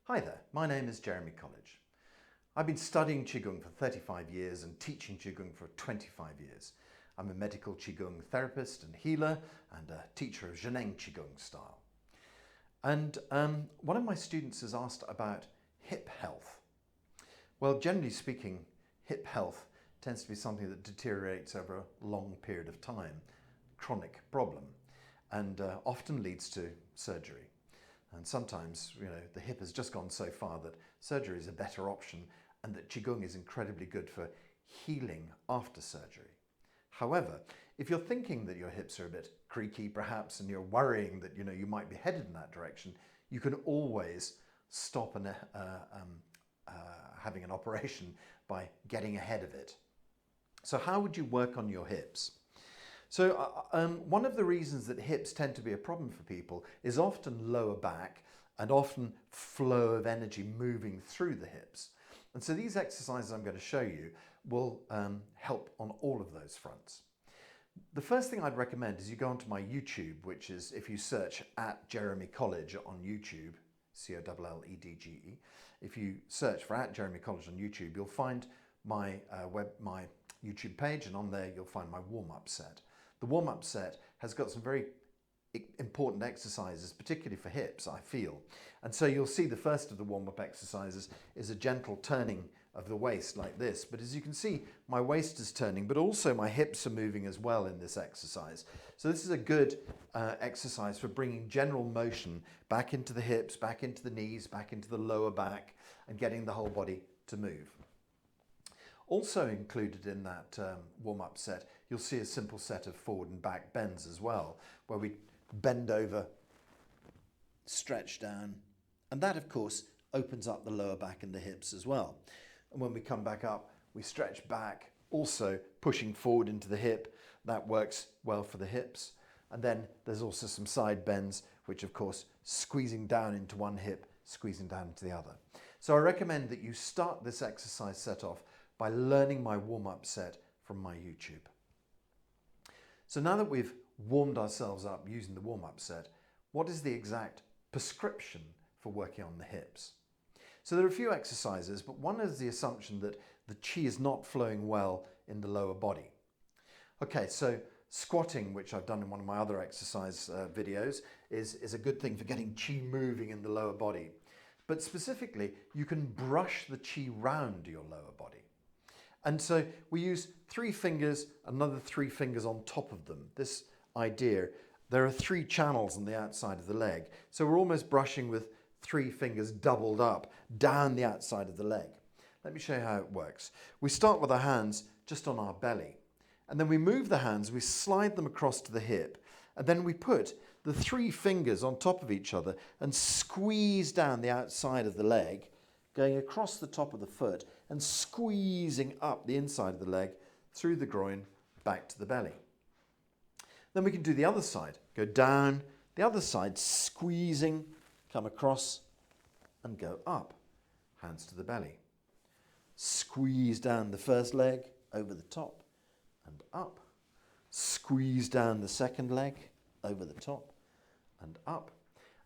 Hi there, my name is Jeremy Colledge. I've been studying Qigong for 35 years and teaching Qigong for 25 years. I'm a medical Qigong therapist and healer and a teacher of Zheneng Qigong style. And one of my students has asked about hip health. Well, generally speaking, hip health tends to be something that deteriorates over a long period of time, chronic problem, and often leads to surgery. And sometimes, the hip has just gone so far that surgery is a better option and that Qigong is incredibly good for healing after surgery. However, if you're thinking that your hips are a bit creaky perhaps and you're worrying that you might be headed in that direction, you can always stop having an operation by getting ahead of it. So how would you work on your hips? So one of the reasons that hips tend to be a problem for people is often lower back and often flow of energy moving through the hips. And so these exercises I'm going to show you will help on all of those fronts. The first thing I'd recommend is you go onto my YouTube, which is if you search at Jeremy Colledge on YouTube, C-O-L-L-E-D-G-E. If you search for at Jeremy Colledge on YouTube, you'll find my YouTube page, and on there you'll find my warm-up set. The warm-up set has got some very important exercises, particularly for hips, I feel. And so you'll see the first of the warm-up exercises is a gentle turning of the waist like this. But as you can see, my waist is turning, but also my hips are moving as well in this exercise. So this is a good exercise for bringing general motion back into the hips, back into the knees, back into the lower back, and getting the whole body to move. Also included in that warm-up set, you'll see a simple set of forward and back bends as well, where we bend over, stretch down, and that of course opens up the lower back and the hips as well. And when we come back up, we stretch back, also pushing forward into the hip. That works well for the hips. And then there's also some side bends, which of course squeezing down into one hip, squeezing down into the other. So I recommend that you start this exercise set off by learning my warm-up set from my YouTube. So now that we've warmed ourselves up using the warm-up set, what is the exact prescription for working on the hips? So there are a few exercises, but one is the assumption that the qi is not flowing well in the lower body. Okay, so squatting, which I've done in one of my other exercise videos, is a good thing for getting qi moving in the lower body. But specifically, you can brush the qi round your lower body. And so we use 3 fingers, another 3 fingers on top of them. This idea, there are 3 channels on the outside of the leg. So we're almost brushing with 3 fingers doubled up down the outside of the leg. Let me show you how it works. We start with our hands just on our belly. And then we move the hands, we slide them across to the hip. And then we put the 3 fingers on top of each other and squeeze down the outside of the leg, going across the top of the foot and squeezing up the inside of the leg through the groin back to the belly. Then we can do the other side. Go down, the other side, squeezing, come across and go up. Hands to the belly. Squeeze down the first leg over the top and up. Squeeze down the second leg over the top and up,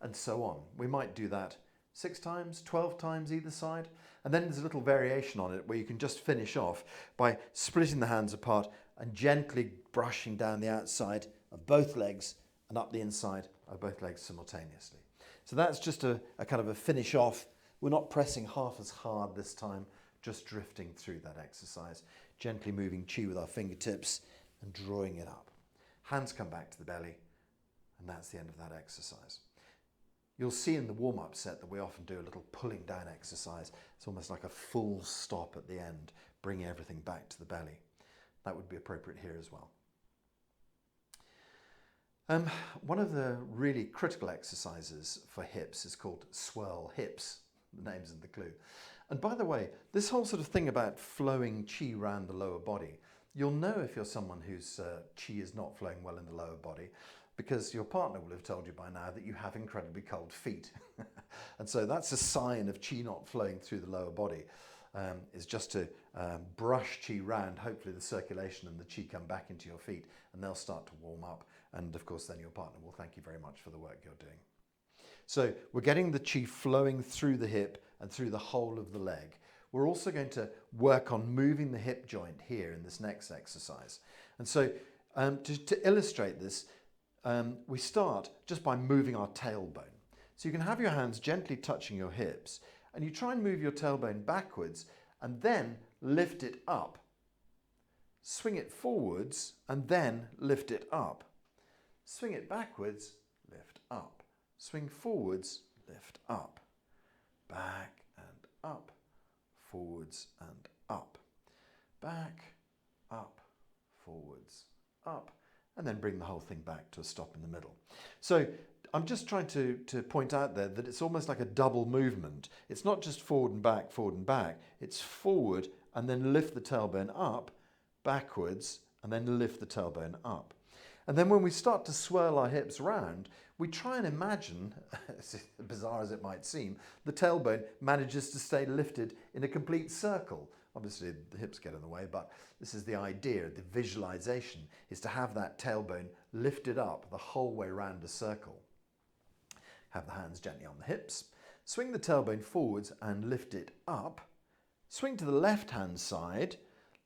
and so on. We might do that 6 times, 12 times either side. And then there's a little variation on it where you can just finish off by splitting the hands apart and gently brushing down the outside of both legs and up the inside of both legs simultaneously. So that's just a kind of a finish off. We're not pressing half as hard this time, just drifting through that exercise, gently moving qi with our fingertips and drawing it up. Hands come back to the belly, and that's the end of that exercise. You'll see in the warm-up set that we often do a little pulling down exercise. It's almost like a full stop at the end, bringing everything back to the belly. That would be appropriate here as well. One of the really critical exercises for hips is called Swirl hips. The name's in the clue. And by the way, this whole sort of thing about flowing qi around the lower body, you'll know if you're someone whose qi is not flowing well in the lower body, because your partner will have told you by now that you have incredibly cold feet. And so that's a sign of qi not flowing through the lower body, is just to brush qi round. Hopefully the circulation and the qi come back into your feet and they'll start to warm up. And of course then your partner will thank you very much for the work you're doing. So we're getting the qi flowing through the hip and through the whole of the leg. We're also going to work on moving the hip joint here in this next exercise. And so to illustrate this, we start just by moving our tailbone. So you can have your hands gently touching your hips, and you try and move your tailbone backwards and then lift it up. Swing it forwards and then lift it up. Swing it backwards, lift up. Swing forwards, lift up. Back and up. Forwards and up. Back, up, forwards, up. And then bring the whole thing back to a stop in the middle. So I'm just trying to point out there that it's almost like a double movement. It's not just forward and back. It's forward and then lift the tailbone up, backwards, and then lift the tailbone up. And then when we start to swirl our hips round, we try and imagine, as bizarre as it might seem, the tailbone manages to stay lifted in a complete circle. Obviously the hips get in the way, but this is the idea, the visualization, is to have that tailbone lifted up the whole way around a circle. Have the hands gently on the hips. Swing the tailbone forwards and lift it up. Swing to the left-hand side.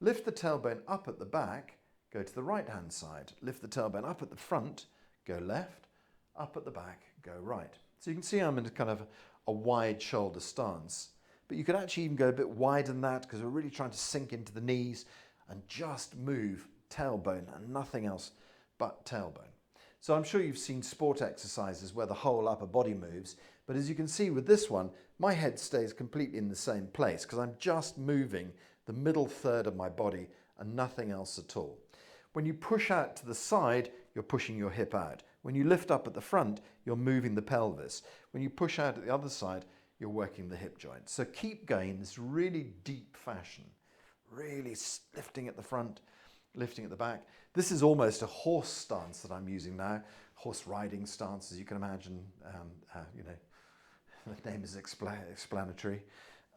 Lift the tailbone up at the back. Go to the right-hand side. Lift the tailbone up at the front. Go left. Up at the back. Go right. So you can see I'm in kind of a wide shoulder stance. But you could actually even go a bit wider than that because we're really trying to sink into the knees and just move tailbone and nothing else but tailbone. So I'm sure you've seen sport exercises where the whole upper body moves, but as you can see with this one, my head stays completely in the same place because I'm just moving the middle third of my body and nothing else at all. When you push out to the side, you're pushing your hip out. When you lift up at the front, you're moving the pelvis. When you push out at the other side, you're working the hip joint. So keep going in this really deep fashion, really lifting at the front, lifting at the back. This is almost a horse stance that I'm using now, horse riding stance, as you can imagine. You know, the name is explanatory.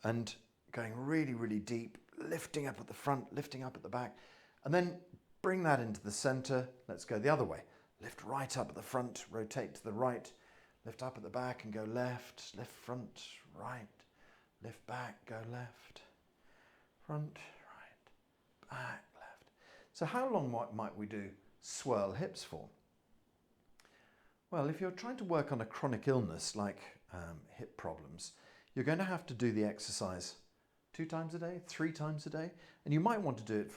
And going really, really deep, lifting up at the front, lifting up at the back, and then bring that into the center. Let's go the other way. Lift right up at the front, rotate to the right, lift up at the back and go left, lift front, right, lift back, go left, front, right, back, left. So how long might we do swirl hips for? Well, if you're trying to work on a chronic illness like hip problems, you're going to have to do the exercise 2 times a day, 3 times a day, and you might want to do it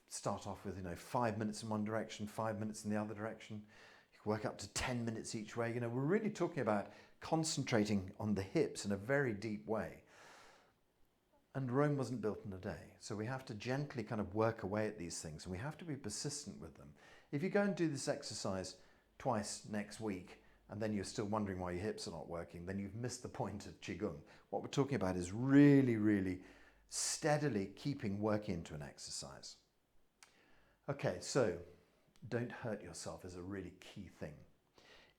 start off with 5 minutes in one direction, 5 minutes in the other direction. You can work up to 10 minutes each way. We're really talking about concentrating on the hips in a very deep way. And Rome wasn't built in a day, so we have to gently kind of work away at these things, and we have to be persistent with them. If you go and do this exercise twice next week, and then you're still wondering why your hips are not working, then you've missed the point of Qigong. What we're talking about is really, really steadily keeping work into an exercise. Okay, so don't hurt yourself is a really key thing.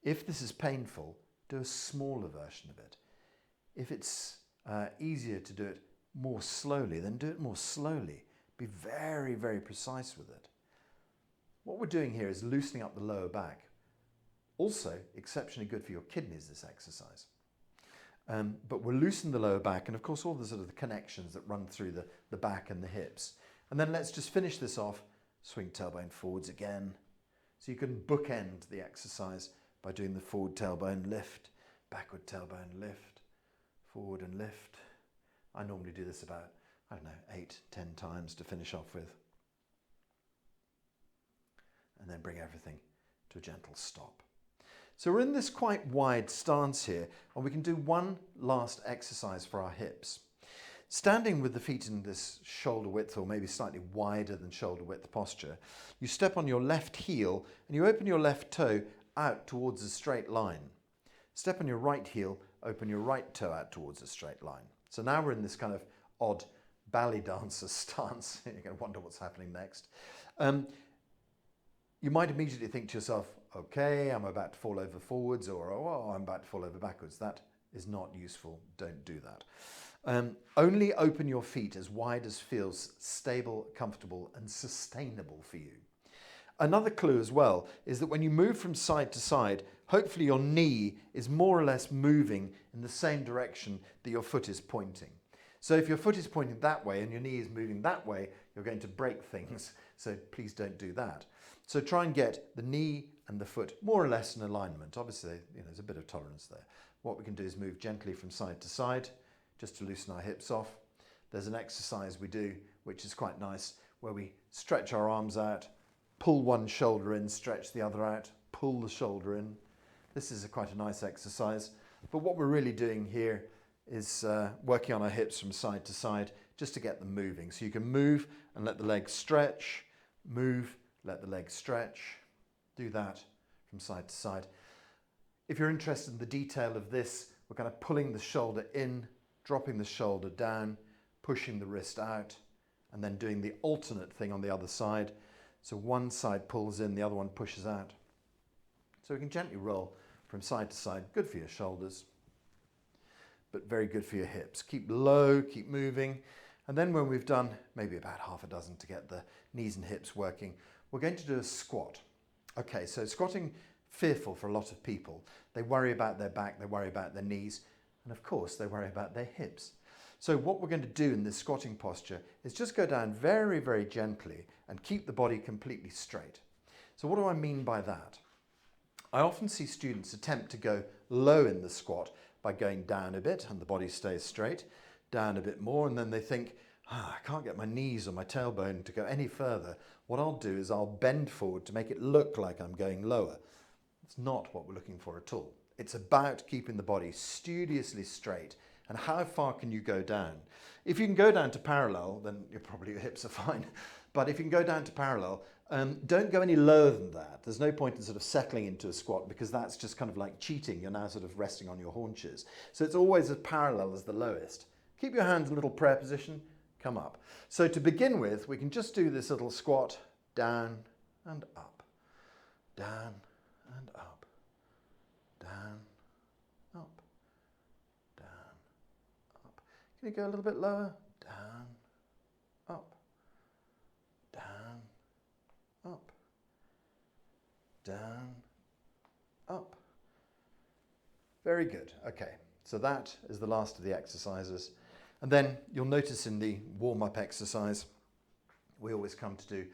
If this is painful, do a smaller version of it. If it's easier to do it more slowly, then do it more slowly. Be very, very precise with it. What we're doing here is loosening up the lower back. Also, exceptionally good for your kidneys, this exercise. But we'll loosen the lower back and of course all the sort of the connections that run through the back and the hips. And then let's just finish this off. Swing tailbone forwards again. So you can bookend the exercise by doing the forward tailbone lift, backward tailbone lift, forward and lift. I normally do this about, 8, 10 times to finish off with. And then bring everything to a gentle stop. So we're in this quite wide stance here, and we can do one last exercise for our hips. Standing with the feet in this shoulder width or maybe slightly wider than shoulder width posture, you step on your left heel and you open your left toe out towards a straight line. Step on your right heel, open your right toe out towards a straight line. So now we're in this kind of odd ballet dancer stance. You're going to wonder what's happening next. You might immediately think to yourself, okay, I'm about to fall over forwards, or oh, I'm about to fall over backwards. That is not useful. Don't do that. Only open your feet as wide as feels stable, comfortable and sustainable for you. Another clue as well is that when you move from side to side, hopefully your knee is more or less moving in the same direction that your foot is pointing. So if your foot is pointing that way and your knee is moving that way, you're going to break things. So please don't do that. So try and get the knee and the foot more or less in alignment. Obviously, there's a bit of tolerance there. What we can do is move gently from side to side, just to loosen our hips off. There's an exercise we do, which is quite nice, where we stretch our arms out, pull one shoulder in, stretch the other out, pull the shoulder in. This is quite a nice exercise. But what we're really doing here is working on our hips from side to side, just to get them moving. So you can move and let the legs stretch, move, let the legs stretch. Do that from side to side. If you're interested in the detail of this, we're kind of pulling the shoulder in, dropping the shoulder down, pushing the wrist out, and then doing the alternate thing on the other side. So one side pulls in, the other one pushes out. So we can gently roll from side to side. Good for your shoulders, but very good for your hips. Keep low, keep moving. And then when we've done maybe about half a dozen to get the knees and hips working, we're going to do a squat. Okay, so squatting, fearful for a lot of people. They worry about their back, they worry about their knees, and of course they worry about their hips. So what we're going to do in this squatting posture is just go down very, very gently and keep the body completely straight. So what do I mean by that? I often see students attempt to go low in the squat by going down a bit and the body stays straight, down a bit more, and then they think, I can't get my knees or my tailbone to go any further. What I'll do is I'll bend forward to make it look like I'm going lower. It's not what we're looking for at all. It's about keeping the body studiously straight. And how far can you go down? If you can go down to parallel, then your hips are fine. But if you can go down to parallel, don't go any lower than that. There's no point in sort of settling into a squat, because that's just kind of like cheating. You're now sort of resting on your haunches. So it's always as parallel as the lowest. Keep your hands in a little prayer position, come up. So to begin with, we can just do this little squat, down and up, down and up, down, up, down, up. Can you go a little bit lower? Down, up, down, up, down, up. Very good. Okay, so that is the last of the exercises. And then you'll notice in the warm-up exercise, we always come to do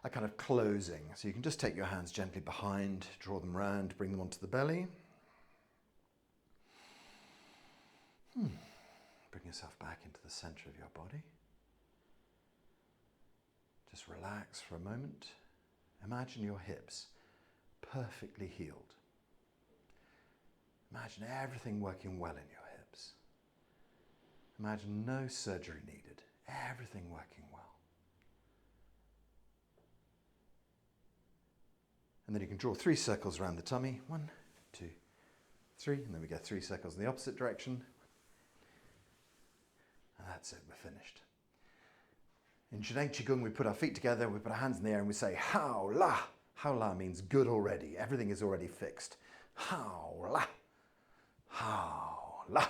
a kind of closing. So you can just take your hands gently behind, draw them round, bring them onto the belly. Bring yourself back into the center of your body. Just relax for a moment. Imagine your hips perfectly healed. Imagine everything working well in your hips. Imagine no surgery needed, everything working well. And then you can draw 3 circles around the tummy. 1, 2, 3, and then we go 3 circles in the opposite direction. And that's it, we're finished. In Qigong, we put our feet together, we put our hands in the air and we say, Hao La. Hao La means good already. Everything is already fixed. Hao La. Hao La.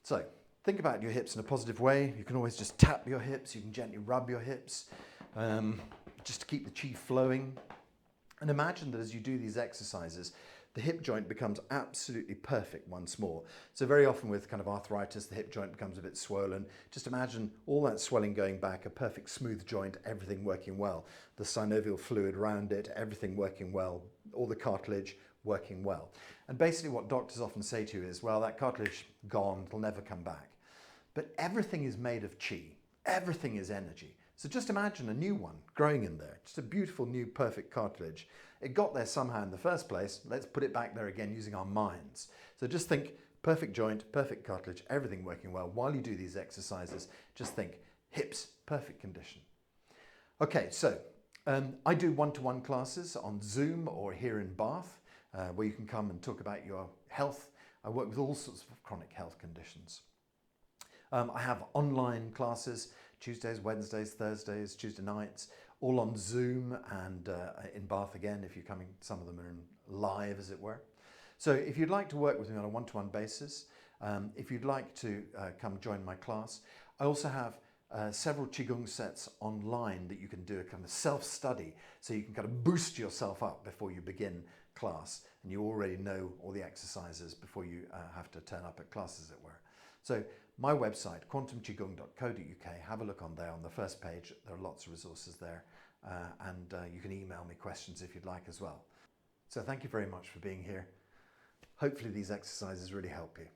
So, think about your hips in a positive way. You can always just tap your hips. You can gently rub your hips just to keep the chi flowing. And imagine that as you do these exercises, the hip joint becomes absolutely perfect once more. So very often with kind of arthritis, the hip joint becomes a bit swollen. Just imagine all that swelling going back, a perfect smooth joint, everything working well. The synovial fluid around it, everything working well, all the cartilage working well. And basically what doctors often say to you is, well, that cartilage gone, it'll never come back. But everything is made of chi. Everything is energy. So just imagine a new one growing in there, just a beautiful new perfect cartilage. It got there somehow in the first place. Let's put it back there again using our minds. So just think perfect joint, perfect cartilage, everything working well. While you do these exercises, just think hips, perfect condition. Okay, so I do one-to-one classes on Zoom or here in Bath, where you can come and talk about your health. I work with all sorts of chronic health conditions. I have online classes, Tuesdays, Wednesdays, Thursdays, Tuesday nights, all on Zoom and in Bath again, if you're coming, some of them are in live as it were. So if you'd like to work with me on a one-to-one basis, if you'd like to come join my class, I also have several Qigong sets online that you can do a kind of self-study, so you can kind of boost yourself up before you begin class and you already know all the exercises before you have to turn up at class, as it were. So my website, quantumqigong.co.uk, have a look on there on the first page. There are lots of resources there, and you can email me questions if you'd like as well. So thank you very much for being here. Hopefully these exercises really help you.